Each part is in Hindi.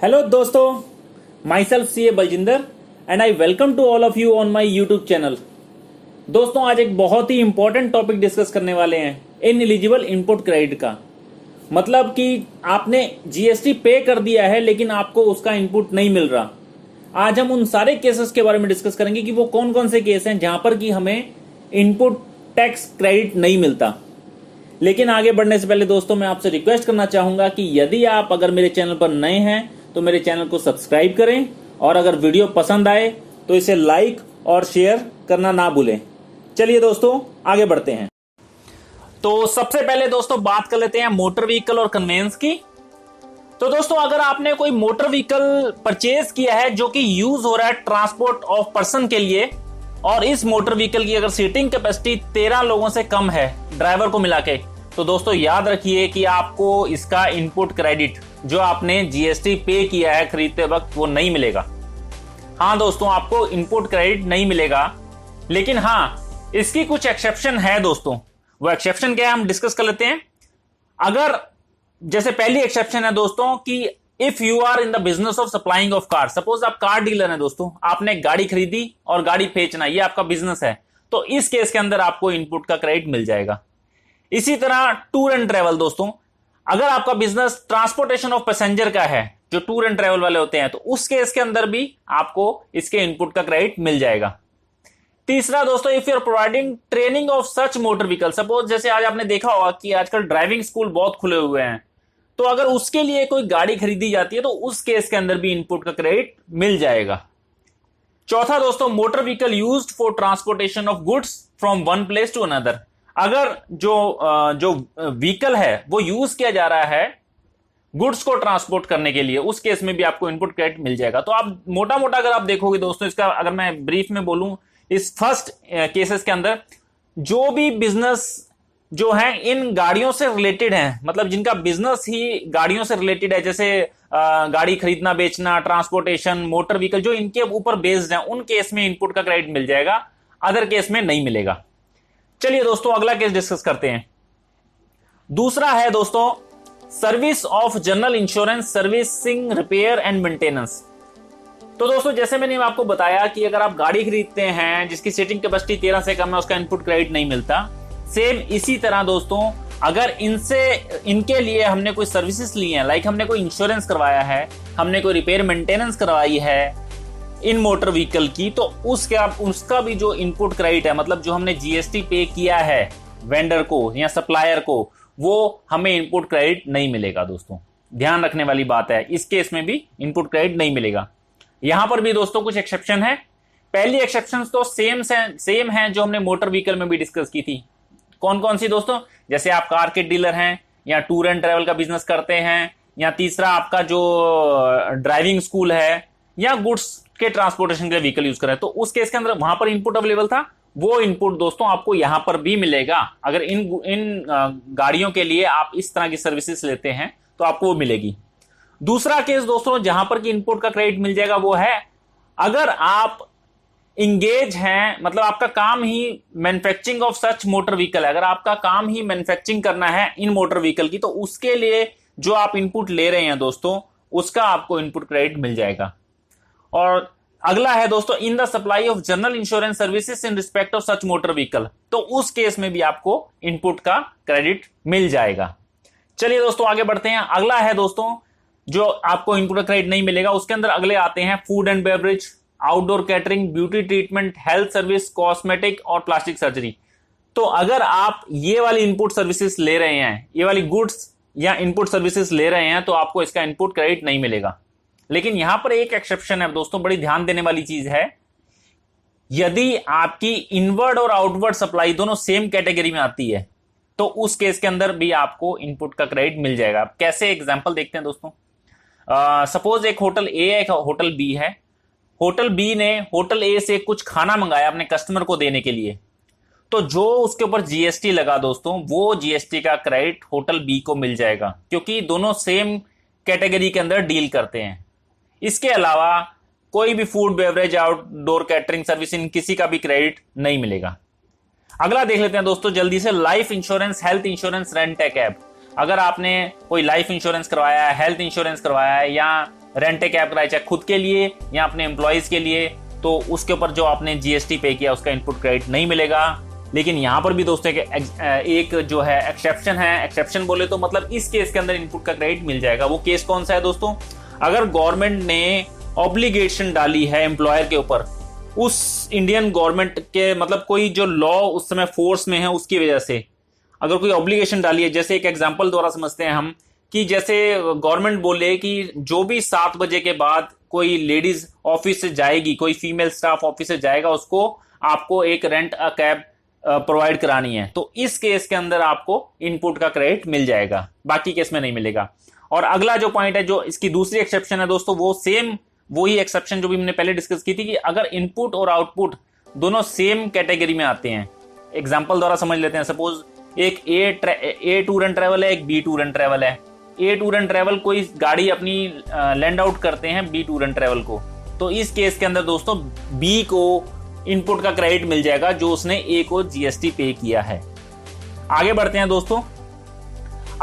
हेलो दोस्तों, myself C A Baljinder and I welcome to all of you on my YouTube channel. दोस्तों, आज एक बहुत ही इंपॉर्टेंट टॉपिक डिस्कस करने वाले हैं इन एलिजिबल इनपुट क्रेडिट का। मतलब कि आपने जीएसटी पे कर दिया है लेकिन आपको उसका इनपुट नहीं मिल रहा। आज हम उन सारे केसेस के बारे में डिस्कस करेंगे कि वो कौन कौन से केस हैं जहां पर कि हमें इनपुट टैक्स क्रेडिट नहीं मिलता। लेकिन आगे बढ़ने से पहले दोस्तों, मैं आपसे रिक्वेस्ट करना चाहूंगा कि यदि आप अगर मेरे चैनल पर नए हैं तो मेरे चैनल को सब्सक्राइब करें और अगर वीडियो पसंद आए तो इसे लाइक और शेयर करना ना भूलें। चलिए दोस्तों, आगे बढ़ते हैं। तो सबसे पहले दोस्तों बात कर लेते हैं मोटर व्हीकल और कन्वेंस की। तो दोस्तों, अगर आपने कोई मोटर व्हीकल परचेज किया है जो कि यूज हो रहा है ट्रांसपोर्ट ऑफ पर्सन के लिए, और इस मोटर व्हीकल की अगर सीटिंग कैपेसिटी 13 लोगों से कम है ड्राइवर को मिला के, तो दोस्तों याद रखिए कि आपको इसका इनपुट क्रेडिट जो आपने जीएसटी पे किया है खरीदते वक्त वो नहीं मिलेगा। हाँ दोस्तों, आपको इनपुट क्रेडिट नहीं मिलेगा, लेकिन हाँ इसकी कुछ एक्सेप्शन है दोस्तों। वो एक्सेप्शन क्या है हम डिस्कस कर लेते हैं। अगर जैसे पहली एक्सेप्शन है दोस्तों कि if you are in the business of supplying of car, suppose आप कार डीलर हैं दोस्तों, आपने गाड़ी खरीदी और गाड़ी बेचना ये आपका बिजनेस है, तो इस केस के अंदर आपको इनपुट का क्रेडिट मिल जाएगा। इसी तरह टूर एंड ट्रेवल दोस्तों, अगर आपका बिजनेस ट्रांसपोर्टेशन ऑफ पैसेंजर का है, जो टूर एंड ट्रेवल वाले होते हैं, तो उस केस के अंदर भी आपको इसके इनपुट का क्रेडिट मिल जाएगा। तीसरा दोस्तों, if you are providing training of such motor vehicle, suppose जैसे आज आपने देखा होगा कि आजकल ड्राइविंग स्कूल बहुत खुले हुए हैं, तो अगर उसके लिए कोई गाड़ी खरीदी जाती है तो उस केस के अंदर भी इनपुट का क्रेडिट मिल जाएगा। चौथा दोस्तों, motor vehicle used for transportation of goods from one place to another, अगर जो व्हीकल है वो यूज किया जा रहा है गुड्स को ट्रांसपोर्ट करने के लिए, उस केस में भी आपको इनपुट क्रेडिट मिल जाएगा। तो आप मोटा मोटा अगर आप देखोगे दोस्तों, इसका अगर मैं ब्रीफ में बोलूं, इस फर्स्ट केसेस के अंदर जो भी बिजनेस जो है इन गाड़ियों से रिलेटेड है, मतलब जिनका बिजनेस ही गाड़ियों से रिलेटेड है, जैसे गाड़ी खरीदना बेचना, ट्रांसपोर्टेशन, मोटर व्हीकल, जो इनके ऊपर बेस्ड है, उन केस में इनपुट का क्रेडिट मिल जाएगा, अदर केस में नहीं मिलेगा। चलिए दोस्तों, अगला केस डिस्कस करते हैं। दूसरा है दोस्तों service of general insurance, servicing, repair and maintenance. तो दोस्तों जैसे मैंने आपको बताया कि अगर आप गाड़ी खरीदते हैं जिसकी सीटिंग कैपेसिटी 13 से कम है, उसका इनपुट क्रेडिट नहीं मिलता। सेम इसी तरह दोस्तों, अगर इनके लिए हमने कोई सर्विसेज ली है, लाइक हमने कोई इंश्योरेंस करवाया है, हमने कोई रिपेयर मेंटेनेंस करवाई है इन मोटर व्हीकल की, तो उसका भी जो इनपुट क्रेडिट है, मतलब जो हमने जीएसटी पे किया है वेंडर को या सप्लायर को, वो हमें इनपुट क्रेडिट नहीं मिलेगा दोस्तों। ध्यान रखने वाली बात है, इस केस में भी इनपुट क्रेडिट नहीं मिलेगा। यहां पर भी दोस्तों कुछ एक्सेप्शन है। पहली एक्सेप्शन तो सेम है जो हमने मोटर व्हीकल में भी डिस्कस की थी। कौन कौन सी दोस्तों? जैसे आप कार के डीलर हैं या टूर एंड ट्रेवल का बिजनेस करते हैं, या तीसरा आपका जो ड्राइविंग स्कूल है, या गुड्स के ट्रांसपोर्टेशन के लिए व्हीकल यूज करें, तो उस केस के अंदर वहां पर इनपुट अवेलेबल था, वो इनपुट दोस्तों आपको यहां पर भी मिलेगा। अगर इन गाड़ियों के लिए आप इस तरह की सर्विसेज लेते हैं तो आपको वो मिलेगी। दूसरा केस दोस्तों जहां पर कि इनपुट का क्रेडिट मिल जाएगा वो है अगर आप इंगेज हैं, मतलब आपका काम ही manufacturing of such motor vehicle है, अगर आपका काम ही मैन्युफैक्चरिंग करना है इन मोटर व्हीकल की, तो उसके लिए जो आप इनपुट ले रहे हैं दोस्तों, उसका आपको इनपुट क्रेडिट मिल जाएगा। और अगला है दोस्तों in the supply of general insurance services in respect of such motor vehicle, तो उस केस में भी आपको इनपुट का क्रेडिट मिल जाएगा। चलिए दोस्तों आगे बढ़ते हैं। अगला है दोस्तों जो आपको इनपुट का क्रेडिट नहीं मिलेगा, उसके अंदर अगले आते हैं food and beverage, outdoor catering, beauty treatment, health service, cosmetic और प्लास्टिक सर्जरी। तो अगर आप ये वाली इनपुट सर्विसेज ले रहे हैं, ये वाली गुड्स या इनपुट सर्विसेज ले रहे हैं, तो आपको इसका इनपुट क्रेडिट नहीं मिलेगा। लेकिन यहां पर एक एक्सेप्शन है दोस्तों, बड़ी ध्यान देने वाली चीज है। यदि आपकी इनवर्ड और आउटवर्ड सप्लाई दोनों सेम कैटेगरी में आती है, तो उस केस के अंदर भी आपको इनपुट का क्रेडिट मिल जाएगा। कैसे? एग्जांपल देखते हैं दोस्तों। सपोज एक होटल ए है, एक होटल बी है। होटल बी ने होटल ए से कुछ खाना मंगाया अपने कस्टमर को देने के लिए, तो जो उसके ऊपर जीएसटी लगा दोस्तों, वो जीएसटी का क्रेडिट होटल बी को मिल जाएगा, क्योंकि दोनों सेम कैटेगरी के अंदर डील करते हैं। इसके अलावा कोई भी food beverage, outdoor catering service, इन किसी का भी क्रेडिट नहीं मिलेगा। अगला देख लेते हैं दोस्तों जल्दी से, life insurance, health insurance, rent a cab. अगर आपने कोई लाइफ इंश्योरेंस करवाया है, हेल्थ इंश्योरेंस करवाया है, या रेंट ए कैब कराया, चाहे खुद के लिए या अपने एम्प्लॉयज के लिए, तो उसके ऊपर जो आपने जीएसटी पे किया उसका इनपुट क्रेडिट नहीं मिलेगा। लेकिन यहाँ पर भी दोस्तों एक जो है एक्सेप्शन है। एक्सेप्शन बोले तो मतलब इस केस के अंदर इनपुट का क्रेडिट मिल जाएगा। वो केस कौन सा है दोस्तों? अगर गवर्नमेंट ने ऑब्लिगेशन डाली है एम्प्लॉयर के ऊपर, उस इंडियन गवर्नमेंट के मतलब कोई जो लॉ उस समय फोर्स में है उसकी वजह से अगर कोई ऑब्लिगेशन डाली है, जैसे एक एग्जांपल द्वारा समझते हैं हम कि जैसे गवर्नमेंट बोले कि जो भी 7 बजे के बाद कोई लेडीज ऑफिस से जाएगी, कोई फीमेल स्टाफ ऑफिस से जाएगा, उसको आपको एक रेंट अ कैब प्रोवाइड करानी है, तो इस केस के अंदर आपको इनपुट का क्रेडिट मिल जाएगा, बाकी केस में नहीं मिलेगा। और अगला जो पॉइंट है, जो इसकी दूसरी एक्सेप्शन है दोस्तों, वो सेम वही एक्सेप्शन जो भी हमने पहले डिस्कस की थी कि अगर इनपुट और आउटपुट दोनों सेम कैटेगरी में आते हैं। एग्जांपल द्वारा समझ लेते हैं। सपोज एक ए टूर एंड ट्रेवल है, एक बी टूर एंड ट्रेवल है। ए टूर एंड ट्रेवल कोई गाड़ी अपनी लैंड आउट करते हैं बी टूर एंड ट्रेवल को, तो इस केस के अंदर दोस्तों बी को इनपुट का क्रेडिट मिल जाएगा जो उसने ए को जीएसटी पे किया है। आगे बढ़ते हैं दोस्तों।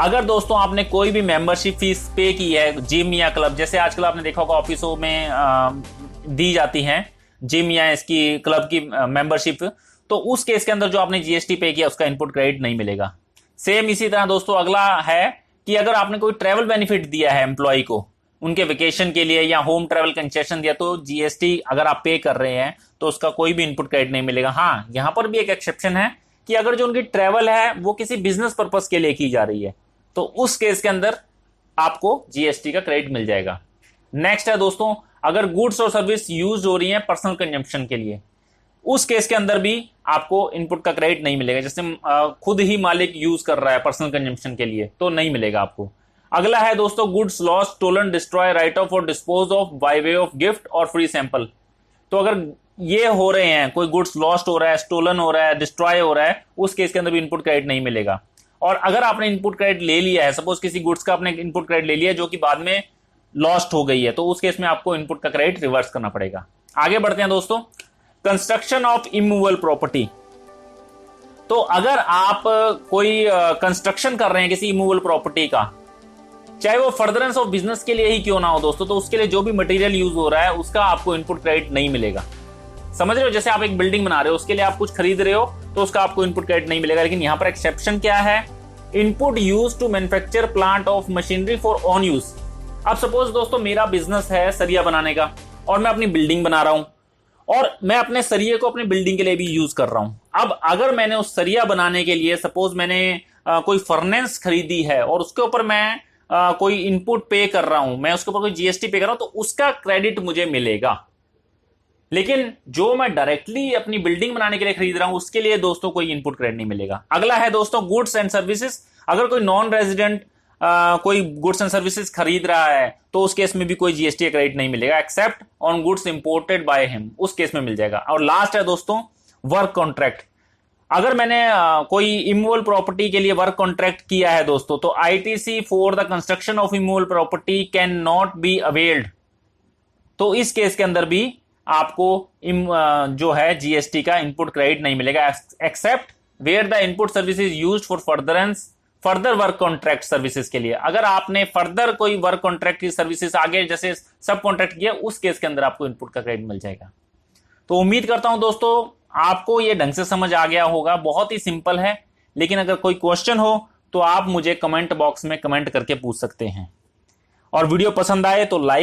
अगर दोस्तों आपने कोई भी मेंबरशिप फीस पे की है, जिम या क्लब, जैसे आजकल आपने देखा होगा ऑफिसों में दी जाती हैं जिम या इसकी क्लब की मेंबरशिप, तो उस केस के अंदर जो आपने जीएसटी पे किया उसका इनपुट क्रेडिट नहीं मिलेगा। सेम इसी तरह दोस्तों अगला है कि अगर आपने कोई ट्रैवल बेनिफिट दिया है एम्प्लॉय को उनके वेकेशन के लिए या होम ट्रैवल कंसेशन दिया, तो जीएसटी अगर आप पे कर रहे हैं तो उसका कोई भी इनपुट क्रेडिट नहीं मिलेगा। हाँ, यहां पर भी एक एक्सेप्शन है कि अगर जो उनकी ट्रैवल है वो किसी बिजनेस पर्पस के लिए की जा रही है, तो उस केस के अंदर आपको जीएसटी का क्रेडिट मिल जाएगा। नेक्स्ट है दोस्तों, अगर गुड्स और सर्विस यूज हो रही है पर्सनल कंजम्पशन के लिए, उस केस के अंदर भी आपको इनपुट का क्रेडिट नहीं मिलेगा। जैसे खुद ही मालिक यूज कर रहा है पर्सनल कंजम्पशन के लिए, तो नहीं मिलेगा आपको। अगला है दोस्तों goods lost, stolen, destroy, write off और dispose of by way of gift और फ्री सैंपल। तो अगर ये हो रहे हैं, कोई गुड्स लॉस्ट हो रहा है, स्टोलन हो रहा है, डिस्ट्रॉय हो रहा है, उस केस के अंदर भी इनपुट क्रेडिट नहीं मिलेगा। और अगर आपने इनपुट क्रेडिट ले लिया है, सपोज किसी गुड्स का आपने इनपुट क्रेडिट ले लिया जो कि बाद में लॉस्ट हो गई है, तो उस केस में आपको इनपुट का क्रेडिट रिवर्स करना पड़ेगा। आगे बढ़ते हैं दोस्तों। Construction of immovable property. तो अगर आप कोई कंस्ट्रक्शन कर रहे हैं किसी इमूवेबल प्रॉपर्टी का, चाहे वो फर्दरेंस ऑफ बिजनेस के लिए ही क्यों ना हो दोस्तों, तो उसके लिए जो भी मटेरियल यूज हो रहा है उसका आपको इनपुट क्रेडिट नहीं मिलेगा। समझ रहे हो? जैसे आप एक बिल्डिंग बना रहे हो, उसके लिए आप कुछ खरीद रहे हो, तो उसका आपको इनपुट क्रेडिट नहीं मिलेगा। लेकिन यहां पर एक्सेप्शन क्या है? Input use to manufacture plant of machinery for on use. अब सपोज दोस्तों मेरा बिजनेस है सरिया बनाने का, और मैं अपनी बिल्डिंग बना रहा हूं, और मैं अपने सरिये को अपनी बिल्डिंग के लिए भी यूज कर रहा हूं। अब अगर मैंने उस सरिया बनाने के लिए सपोज मैंने कोई फर्नेस खरीदी है और उसके ऊपर मैं कोई इनपुट पे कर रहा हूं, मैं उसके ऊपर कोई जीएसटी पे कर रहा हूं, तो उसका क्रेडिट मुझे मिलेगा। लेकिन जो मैं डायरेक्टली अपनी बिल्डिंग बनाने के लिए खरीद रहा हूं उसके लिए दोस्तों कोई इनपुट क्रेडिट नहीं मिलेगा। अगला है दोस्तों गुड्स एंड सर्विसेज। अगर कोई नॉन रेजिडेंट कोई गुड्स एंड सर्विसेज खरीद रहा है, तो उस केस में भी कोई जीएसटी क्रेडिट नहीं मिलेगा, except on goods imported by him, उस केस में मिल जाएगा। और लास्ट है दोस्तों वर्क कॉन्ट्रैक्ट। अगर मैंने कोई इमूवेबल प्रॉपर्टी के लिए वर्क कॉन्ट्रैक्ट किया है दोस्तों, तो ITC for the construction of immovable property can not be availed. तो इस केस के अंदर भी आपको जो है जीएसटी का इनपुट क्रेडिट नहीं मिलेगा, except where the input service is used for further work contract services के लिए। अगर आपने फर्दर कोई वर्क कॉन्ट्रैक्ट की सर्विसेज आगे जैसे सब कॉन्ट्रैक्ट किया, उस केस के अंदर आपको इनपुट का क्रेडिट मिल जाएगा। तो उम्मीद करता हूं दोस्तों आपको ये ढंग से समझ आ गया होगा। बहुत ही सिंपल है, लेकिन अगर कोई क्वेश्चन हो तो आप मुझे कमेंट बॉक्स में कमेंट करके पूछ सकते हैं। और वीडियो पसंद आए तो लाइक